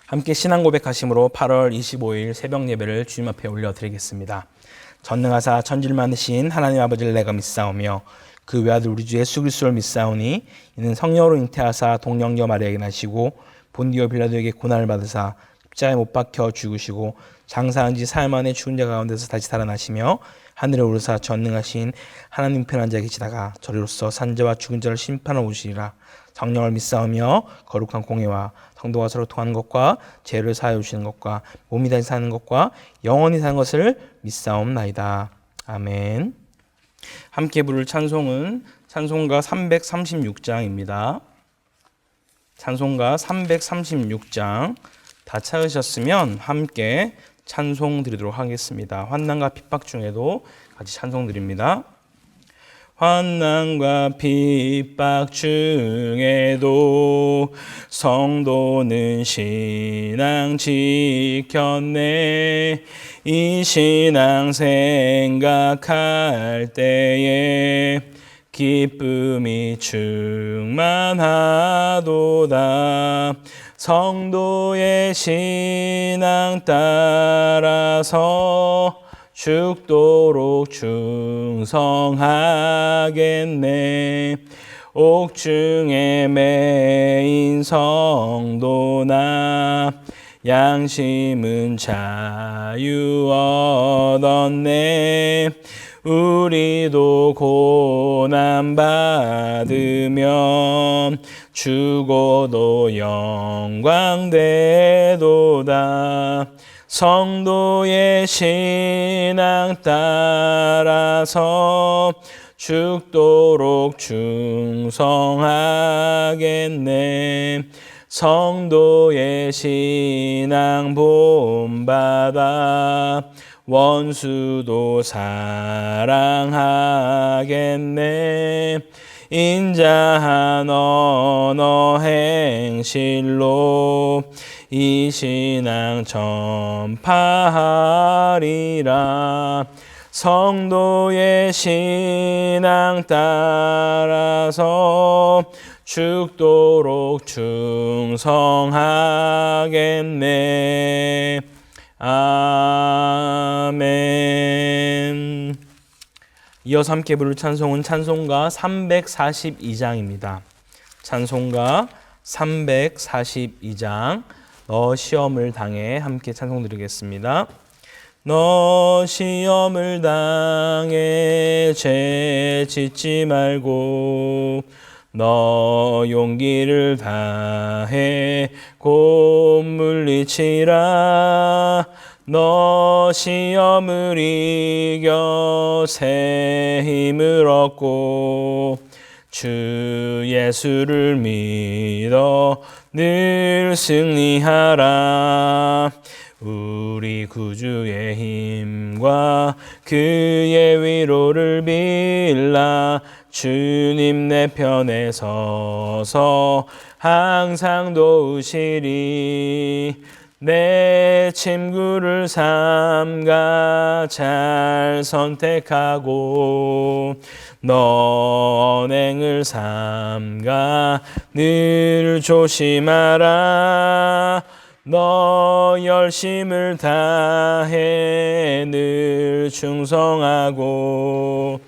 함께 신앙 고백하심으로 8월 25일 새벽 예배를 주님 앞에 올려드리겠습니다. 전능하사 천지를 만드신 하나님 아버지를 내가 믿사오며 그 외아들 우리 주 예수 그리스도를 믿사오니 이는 성령으로 잉태하사 동정녀 마리아에게 나시고 본디오 빌라도에게 고난을 받으사 십자가에 못 박혀 죽으시고 장사한 지 사흘 만에 죽은 자 가운데서 다시 살아나시며 하늘에 오르사 전능하신 하나님 편한 자에 계시다가 저리로서 산자와 죽은 자를 심판하러 오시리라. 성령을 믿사오며 거룩한 공예와 성도가 서로 통하는 것과 죄를 사하여 주시는 것과 몸이 다시 사는 것과 영원히 사는 것을 믿사옵나이다. 아멘. 함께 부를 찬송은 찬송가 336장입니다. 찬송가 336장 다 찾으셨으면 함께 찬송 드리도록 하겠습니다. 환난과 핍박 중에도 같이 찬송 드립니다. 환난과 핍박 중에도 성도는 신앙 지켰네. 이 신앙 생각할 때에 기쁨이 충만하도다. 성도의 신앙 따라서 죽도록 충성하겠네. 옥중에 매인 성도나 양심은 자유 얻었네. 우리도 고난 받으면 죽어도 영광되도다. 성도의 신앙 따라서 죽도록 충성하겠네. 성도의 신앙 본받아 원수도 사랑하겠네. 인자한 언어 행실로 이 신앙 전파하리라. 성도의 신앙 따라서 죽도록 충성하겠네. 아멘. 이어서 함께 부를 찬송은 찬송가 342장입니다. 찬송가 342장 너 시험을 당해 함께 찬송 드리겠습니다. 너 시험을 당해 죄 짓지 말고 너 용기를 다해 곧 물리치라. 너 시험을 이겨 새 힘을 얻고 주 예수를 믿어 늘 승리하라. 우리 구주의 힘과 그의 위로를 빌라. 주님 내 편에 서서 항상 도우시리. 내 친구를 삼가 잘 선택하고 너 언행을 삼가 늘 조심하라. 너 열심을 다해 늘 충성하고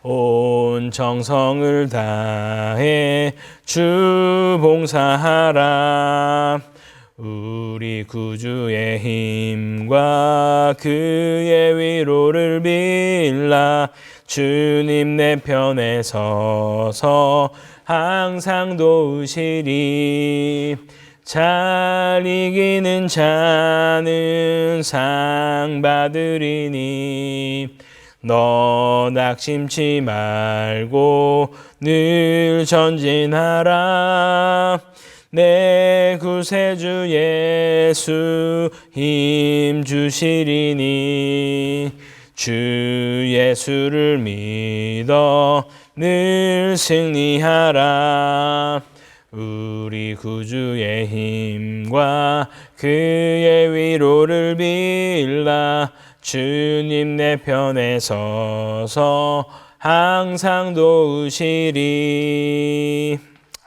온 정성을 다해 주 봉사하라. 우리 구주의 힘과 그의 위로를 빌라. 주님 내 편에 서서 항상 도우시리. 잘 이기는 자는 상 받으리니 너 낙심치 말고 늘 전진하라. 내 구세주 예수 힘 주시리니 주 예수를 믿어 늘 승리하라. 우리 구주의 힘과 그의 위로를 빌라. 주님 내 편에 서서 항상 도우시리.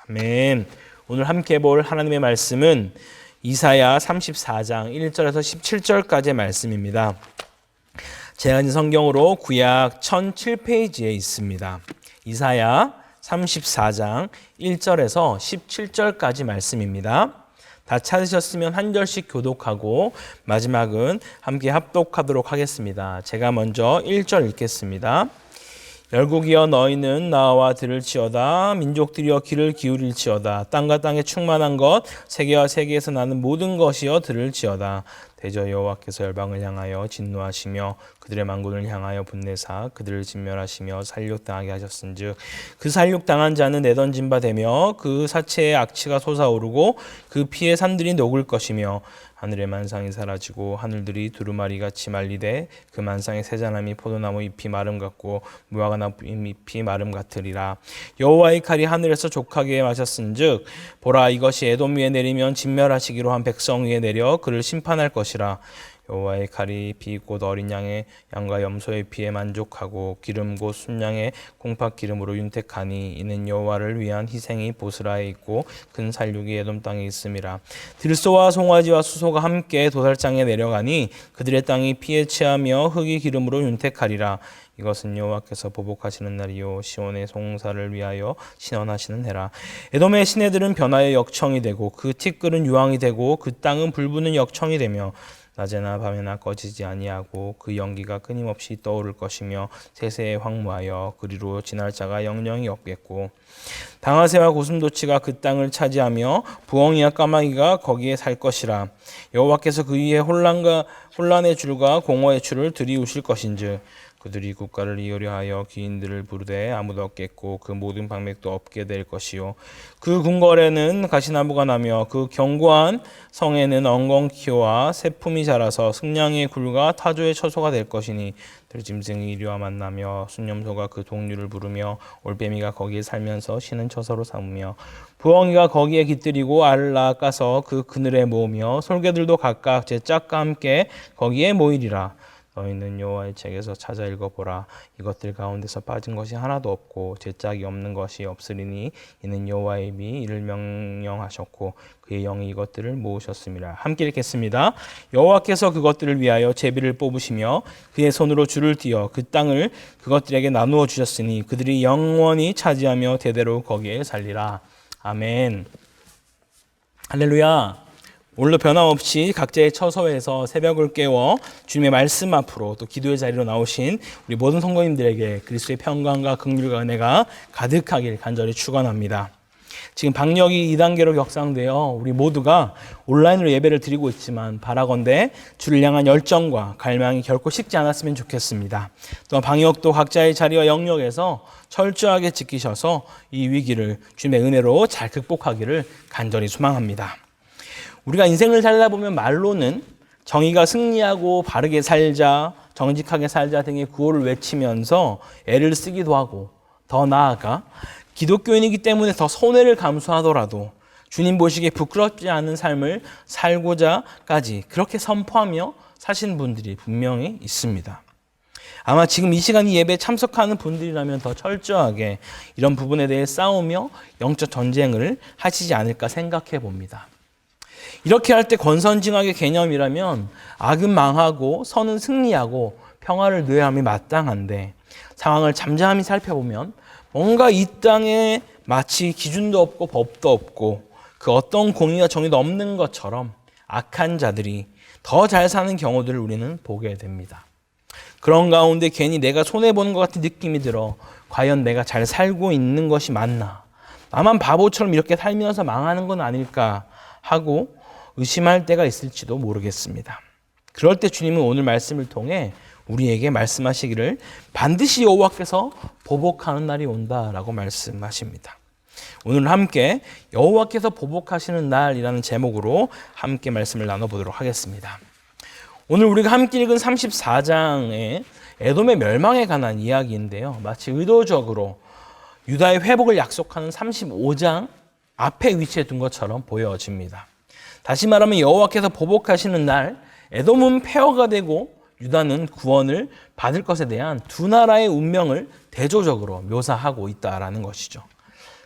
아멘. 오늘 함께 볼 하나님의 말씀은 이사야 34장 1절에서 17절까지의 말씀입니다. 제가 가진 성경으로 구약 1007페이지에 있습니다. 이사야 34장 1절에서 17절까지 말씀입니다. 다 찾으셨으면 한 절씩 교독하고 마지막은 함께 합독하도록 하겠습니다. 제가 먼저 1절 읽겠습니다. 열국이여 너희는 나와 들을지어다. 민족들이여 귀를 기울일지어다. 땅과 땅에 충만한 것 세계와 세계에서 나는 모든 것이여 들을지어다. 대저 여호와께서 열방을 향하여 진노하시며 그들의 만군을 향하여 분내사 그들을 진멸하시며 살육당하게 하셨은즉 그 살육당한 자는 내던진 바 되며 그 사체의 악취가 솟아오르고 그 피의 산들이 녹을 것이며 하늘의 만상이 사라지고 하늘들이 두루마리같이 말리되 그 만상의 새자나미 포도나무 잎이 마름 같고 무화과 나무 잎이 마름 같으리라. 여호와의 칼이 하늘에서 족하게 마셨은즉 보라 이것이 에돔 위에 내리면 진멸하시기로 한 백성 위에 내려 그를 심판할 것이라. 여호와의 칼이 피 곧 어린 양과 염소의 피에 만족하고 기름 곧 순양의 공팥 기름으로 윤택하니 이는 여호와를 위한 희생이 보스라에 있고 큰 살육이 에돔 땅에 있음이라. 들소와 송아지와 수소가 함께 도살장에 내려가니 그들의 땅이 피에 취하며 흙이 기름으로 윤택하리라. 이것은 여호와께서 보복하시는 날이요 시온의 송사를 위하여 신원하시는 해라. 에돔의 시내들은 변화의 역청이 되고 그 티끌은 유황이 되고 그 땅은 불부는 역청이 되며 낮에나 밤에나 꺼지지 아니하고 그 연기가 끊임없이 떠오를 것이며 세세에 황무하여 그리로 지날 자가 영영이 없겠고 당아새와 고슴도치가 그 땅을 차지하며 부엉이와 까마귀가 거기에 살 것이라. 여호와께서 그 위에 혼란의 줄과 공허의 줄을 들이우실 것인즉 그들이 국가를 이으려 하여 귀인들을 부르되 아무도 없겠고 그 모든 방맥도 없게 될 것이요 그 궁궐에는 가시나무가 나며 그 견고한 성에는 엉겅퀴와 새품이 자라서 승냥의 굴과 타조의 처소가 될 것이니 들짐승이 이리와 만나며 순념소가 그 동류를 부르며 올빼미가 거기에 살면서 쉬는 처소로 삼으며 부엉이가 거기에 깃들이고 알을 낳아서 그 그늘에 모으며 솔개들도 각각 제 짝과 함께 거기에 모이리라. 너희는 여호와의 책에서 찾아 읽어보라. 이것들 가운데서 빠진 것이 하나도 없고 제 짝이 없는 것이 없으리니 이는 여호와의 입이 이를 명령하셨고 그의 영이 이것들을 모으셨음이라. 함께 읽겠습니다. 여호와께서 그것들을 위하여 제비를 뽑으시며 그의 손으로 줄을 띄어 그 땅을 그것들에게 나누어 주셨으니 그들이 영원히 차지하며 대대로 거기에 살리라. 아멘. 할렐루야. 오늘도 변함없이 각자의 처소에서 새벽을 깨워 주님의 말씀 앞으로 또 기도의 자리로 나오신 우리 모든 성도님들에게 그리스도의 평강과 긍휼과 은혜가 가득하길 간절히 축원합니다. 지금 방역이 2단계로 격상되어 우리 모두가 온라인으로 예배를 드리고 있지만 바라건대 주를 향한 열정과 갈망이 결코 식지 않았으면 좋겠습니다. 또 방역도 각자의 자리와 영역에서 철저하게 지키셔서 이 위기를 주님의 은혜로 잘 극복하기를 간절히 소망합니다. 우리가 인생을 살다 보면 말로는 정의가 승리하고 바르게 살자, 정직하게 살자 등의 구호를 외치면서 애를 쓰기도 하고 더 나아가 기독교인이기 때문에 더 손해를 감수하더라도 주님 보시기에 부끄럽지 않은 삶을 살고자까지 그렇게 선포하며 사시는 분들이 분명히 있습니다. 아마 지금 이 시간 이 예배에 참석하는 분들이라면 더 철저하게 이런 부분에 대해 싸우며 영적 전쟁을 하시지 않을까 생각해 봅니다. 이렇게 할 때 권선징악의 개념이라면 악은 망하고 선은 승리하고 평화를 누려야 함이 마땅한데 상황을 잠잠히 살펴보면 뭔가 이 땅에 마치 기준도 없고 법도 없고 그 어떤 공의와 정의도 없는 것처럼 악한 자들이 더 잘 사는 경우들을 우리는 보게 됩니다. 그런 가운데 괜히 내가 손해보는 것 같은 느낌이 들어 과연 내가 잘 살고 있는 것이 맞나? 나만 바보처럼 이렇게 살면서 망하는 건 아닐까 하고 의심할 때가 있을지도 모르겠습니다. 그럴 때 주님은 오늘 말씀을 통해 우리에게 말씀하시기를 반드시 여호와께서 보복하는 날이 온다라고 말씀하십니다. 오늘 함께 여호와께서 보복하시는 날이라는 제목으로 함께 말씀을 나눠보도록 하겠습니다. 오늘 우리가 함께 읽은 34장의 에돔의 멸망에 관한 이야기인데요. 마치 의도적으로 유다의 회복을 약속하는 35장 앞에 위치해 둔 것처럼 보여집니다. 다시 말하면 여호와께서 보복하시는 날 에돔은 폐허가 되고 유다는 구원을 받을 것에 대한 두 나라의 운명을 대조적으로 묘사하고 있다라는 것이죠.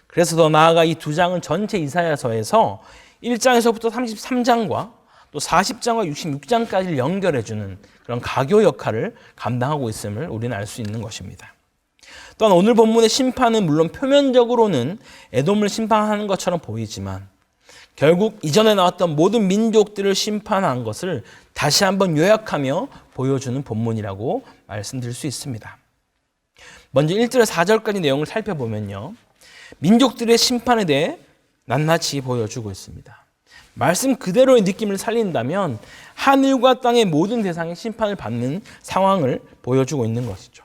그래서 더 나아가 이 두 장은 전체 이사야서에서 1장에서부터 33장과 또 40장과 66장까지를 연결해주는 그런 가교 역할을 감당하고 있음을 우리는 알 수 있는 것입니다. 또한 오늘 본문의 심판은 물론 표면적으로는 에돔을 심판하는 것처럼 보이지만 결국 이전에 나왔던 모든 민족들을 심판한 것을 다시 한번 요약하며 보여주는 본문이라고 말씀드릴 수 있습니다. 먼저 1절에서 4절까지 내용을 살펴보면요, 민족들의 심판에 대해 낱낱이 보여주고 있습니다. 말씀 그대로의 느낌을 살린다면 하늘과 땅의 모든 대상이 심판을 받는 상황을 보여주고 있는 것이죠.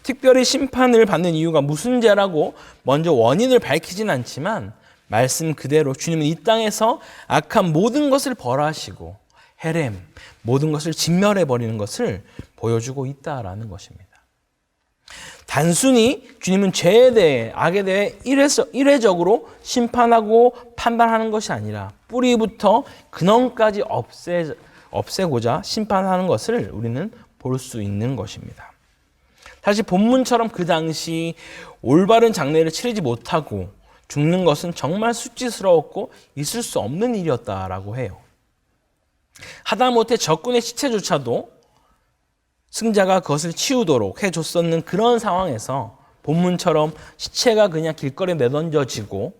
특별히 심판을 받는 이유가 무슨 죄라고 먼저 원인을 밝히진 않지만 말씀 그대로 주님은 이 땅에서 악한 모든 것을 벌하시고 헤렘, 모든 것을 진멸해버리는 것을 보여주고 있다라는 것입니다. 단순히 주님은 죄에 대해, 악에 대해 이례적으로 심판하고 판단하는 것이 아니라 뿌리부터 근원까지 없애고자 심판하는 것을 우리는 볼 수 있는 것입니다. 사실 본문처럼 그 당시 올바른 장례를 치르지 못하고 죽는 것은 정말 수치스러웠고 있을 수 없는 일이었다라고 해요. 하다못해 적군의 시체조차도 승자가 그것을 치우도록 해줬었는 그런 상황에서 본문처럼 시체가 그냥 길거리에 내던져지고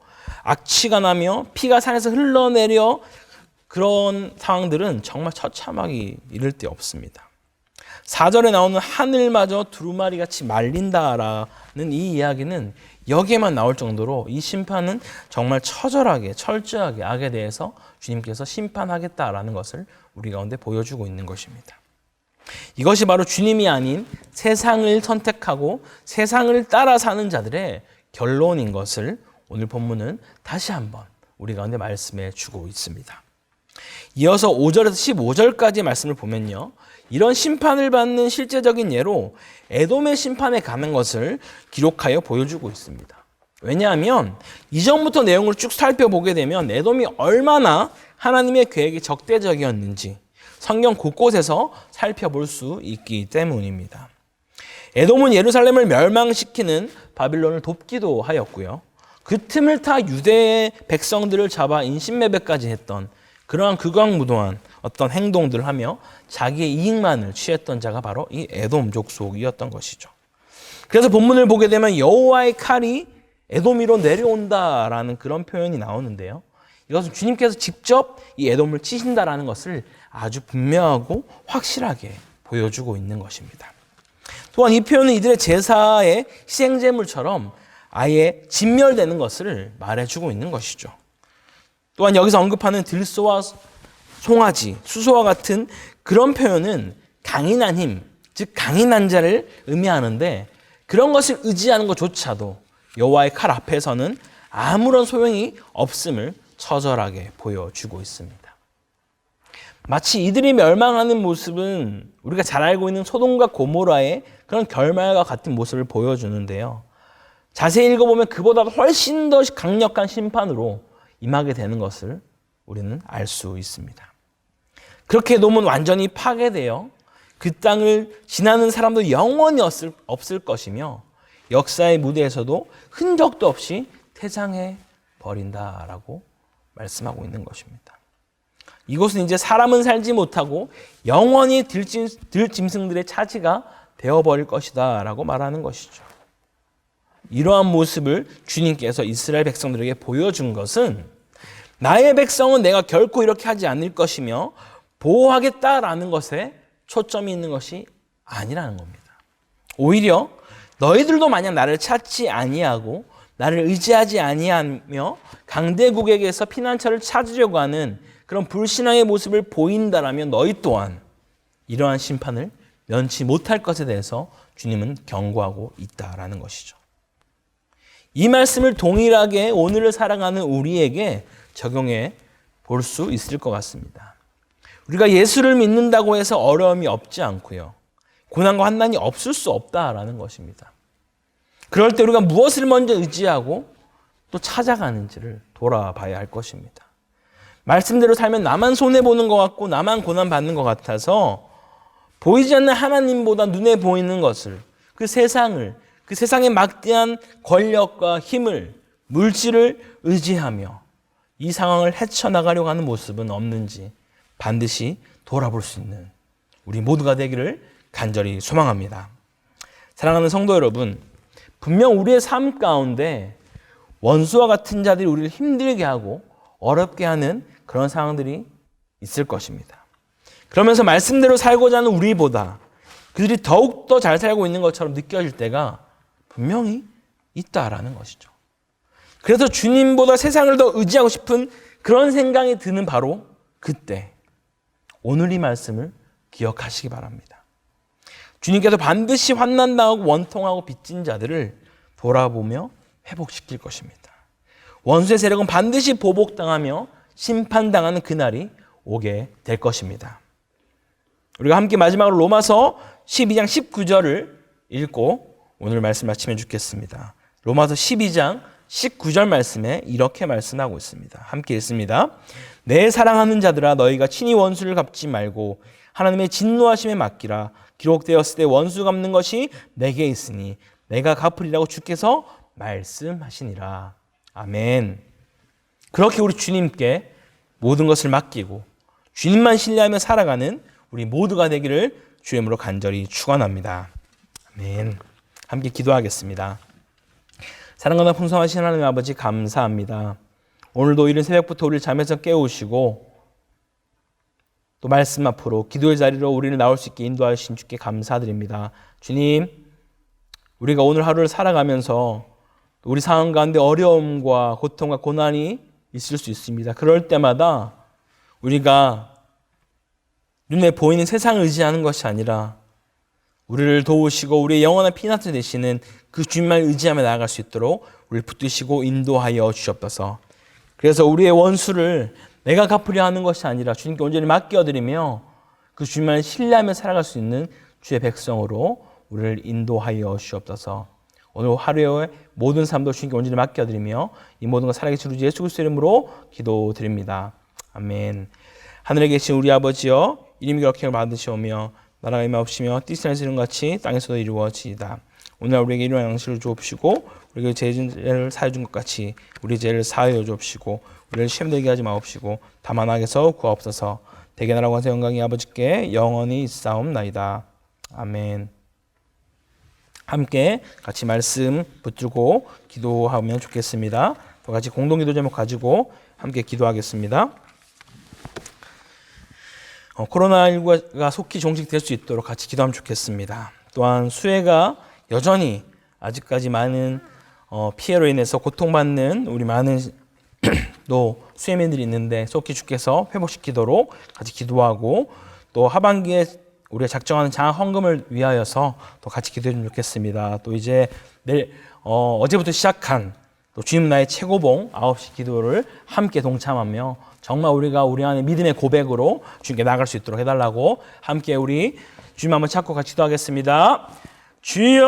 악취가 나며 피가 산에서 흘러내려 그런 상황들은 정말 처참하기 이를 데 없습니다. 4절에 나오는 하늘마저 두루마리같이 말린다라는 이 이야기는 여기에만 나올 정도로 이 심판은 정말 처절하게 철저하게 악에 대해서 주님께서 심판하겠다라는 것을 우리 가운데 보여주고 있는 것입니다. 이것이 바로 주님이 아닌 세상을 선택하고 세상을 따라 사는 자들의 결론인 것을 오늘 본문은 다시 한번 우리 가운데 말씀해 주고 있습니다. 이어서 5절에서 15절까지 말씀을 보면요, 이런 심판을 받는 실제적인 예로 에돔의 심판에 가는 것을 기록하여 보여주고 있습니다. 왜냐하면 이전부터 내용을 쭉 살펴보게 되면 에돔이 얼마나 하나님의 계획이 적대적이었는지 성경 곳곳에서 살펴볼 수 있기 때문입니다. 에돔은 예루살렘을 멸망시키는 바빌론을 돕기도 하였고요, 그 틈을 타 유대의 백성들을 잡아 인신매매까지 했던 그러한 극악무도한 어떤 행동들을 하며 자기의 이익만을 취했던 자가 바로 이 에돔 족속이었던 것이죠. 그래서 본문을 보게 되면 여호와의 칼이 에돔위로 내려온다라는 그런 표현이 나오는데요, 이것은 주님께서 직접 이 에돔을 치신다라는 것을 아주 분명하고 확실하게 보여주고 있는 것입니다. 또한 이 표현은 이들의 제사의 희생제물처럼 아예 진멸되는 것을 말해주고 있는 것이죠. 또한 여기서 언급하는 들소와 송아지, 수소와 같은 그런 표현은 강인한 힘, 즉 강인한 자를 의미하는데 그런 것을 의지하는 것조차도 여호와의 칼 앞에서는 아무런 소용이 없음을 처절하게 보여주고 있습니다. 마치 이들이 멸망하는 모습은 우리가 잘 알고 있는 소돔과 고모라의 그런 결말과 같은 모습을 보여주는데요, 자세히 읽어보면 그보다 훨씬 더 강력한 심판으로 임하게 되는 것을 우리는 알 수 있습니다. 그렇게 에돔은 완전히 파괴되어 그 땅을 지나는 사람도 영원히 없을 것이며 역사의 무대에서도 흔적도 없이 퇴장해 버린다라고 말씀하고 있는 것입니다. 이곳은 이제 사람은 살지 못하고 영원히 들짐승들의 차지가 되어버릴 것이다 라고 말하는 것이죠. 이러한 모습을 주님께서 이스라엘 백성들에게 보여준 것은 나의 백성은 내가 결코 이렇게 하지 않을 것이며 보호하겠다라는 것에 초점이 있는 것이 아니라는 겁니다. 오히려 너희들도 만약 나를 찾지 아니하고 나를 의지하지 아니하며 강대국에게서 피난처를 찾으려고 하는 그런 불신앙의 모습을 보인다라면 너희 또한 이러한 심판을 면치 못할 것에 대해서 주님은 경고하고 있다라는 것이죠. 이 말씀을 동일하게 오늘을 살아가는 우리에게 적용해 볼 수 있을 것 같습니다. 우리가 예수를 믿는다고 해서 어려움이 없지 않고요, 고난과 환난이 없을 수 없다라는 것입니다. 그럴 때 우리가 무엇을 먼저 의지하고 또 찾아가는지를 돌아봐야 할 것입니다. 말씀대로 살면 나만 손해보는 것 같고 나만 고난받는 것 같아서 보이지 않는 하나님보다 눈에 보이는 것을, 그 세상을, 그 세상의 막대한 권력과 힘을, 물질을 의지하며 이 상황을 헤쳐나가려고 하는 모습은 없는지 반드시 돌아볼 수 있는 우리 모두가 되기를 간절히 소망합니다. 사랑하는 성도 여러분, 분명 우리의 삶 가운데 원수와 같은 자들이 우리를 힘들게 하고 어렵게 하는 그런 상황들이 있을 것입니다. 그러면서 말씀대로 살고자 하는 우리보다 그들이 더욱더 잘 살고 있는 것처럼 느껴질 때가 분명히 있다라는 것이죠. 그래서 주님보다 세상을 더 의지하고 싶은 그런 생각이 드는 바로 그때 오늘 이 말씀을 기억하시기 바랍니다. 주님께서 반드시 환난당하고 원통하고 빚진 자들을 돌아보며 회복시킬 것입니다. 원수의 세력은 반드시 보복당하며 심판당하는 그날이 오게 될 것입니다. 우리가 함께 마지막으로 로마서 12장 19절을 읽고 오늘 말씀 마치면 좋겠습니다. 로마서 12장 19절 말씀에 이렇게 말씀하고 있습니다. 함께 읽습니다. 내 사랑하는 자들아 너희가 친히 원수를 갚지 말고 하나님의 진노하심에 맡기라. 기록되었을 때 원수 갚는 것이 내게 있으니 내가 갚으리라고 주께서 말씀하시니라. 아멘. 그렇게 우리 주님께 모든 것을 맡기고 주님만 신뢰하며 살아가는 우리 모두가 되기를 주님으로 간절히 축원합니다. 아멘. 함께 기도하겠습니다. 사랑하는 풍성하신 하나님 아버지 감사합니다. 오늘도 이른 새벽부터 우리를 잠에서 깨우시고 또 말씀 앞으로 기도의 자리로 우리를 나올 수 있게 인도하신 주께 감사드립니다. 주님, 우리가 오늘 하루를 살아가면서 우리 상황 가운데 어려움과 고통과 고난이 있을 수 있습니다. 그럴 때마다 우리가 눈에 보이는 세상을 의지하는 것이 아니라 우리를 도우시고 우리의 영원한 피난처 되시는 그 주님만 의지하며 나아갈 수 있도록 우리를 붙드시고 인도하여 주시옵소서. 그래서 우리의 원수를 내가 갚으려 하는 것이 아니라 주님께 온전히 맡겨드리며 그 주님만 신뢰하며 살아갈 수 있는 주의 백성으로 우리를 인도하여 주시옵소서. 오늘 하루의 모든 삶도 주님께 온전히 맡겨드리며 이 모든 것 살아계신 우리 예수 그리스도 이름으로 기도드립니다. 아멘. 하늘에 계신 우리 아버지여 이름이 그렇게 받으시오며 나라가 임하옵시며 뜻이 하시는 같이 땅에서도 이루어지이다. 오늘 우리에게 일용할 양식을 주옵시고 우리에게 죄를 사해 준 것 같이 우리 죄를 사하여 주옵시고 우리를 시험에 들게 하지 마옵시고 다만 악에서 구하옵소서. 대개 나라와 권세 영광이 아버지께 영원히 있사옵나이다. 아멘. 함께 같이 말씀 붙들고 기도하면 좋겠습니다. 또 같이 공동기도 제목 가지고 함께 기도하겠습니다. 코로나19가 속히 종식될 수 있도록 같이 기도하면 좋겠습니다. 또한 수해가 여전히 아직까지 많은 피해로 인해서 고통받는 우리 많은 또 수해민들이 있는데 속히 주께서 회복시키도록 같이 기도하고 또 하반기에 우리가 작정하는 장학 헌금을 위하여서 또 같이 기도해주면 좋겠습니다. 또 이제 내일 어제부터 시작한 또 주님 나의 최고봉 9시 기도를 함께 동참하며 정말 우리가 우리 안에 믿음의 고백으로 주님께 나아갈 수 있도록 해달라고 함께 우리 주님 한번 찾고 같이 기도하겠습니다. 주여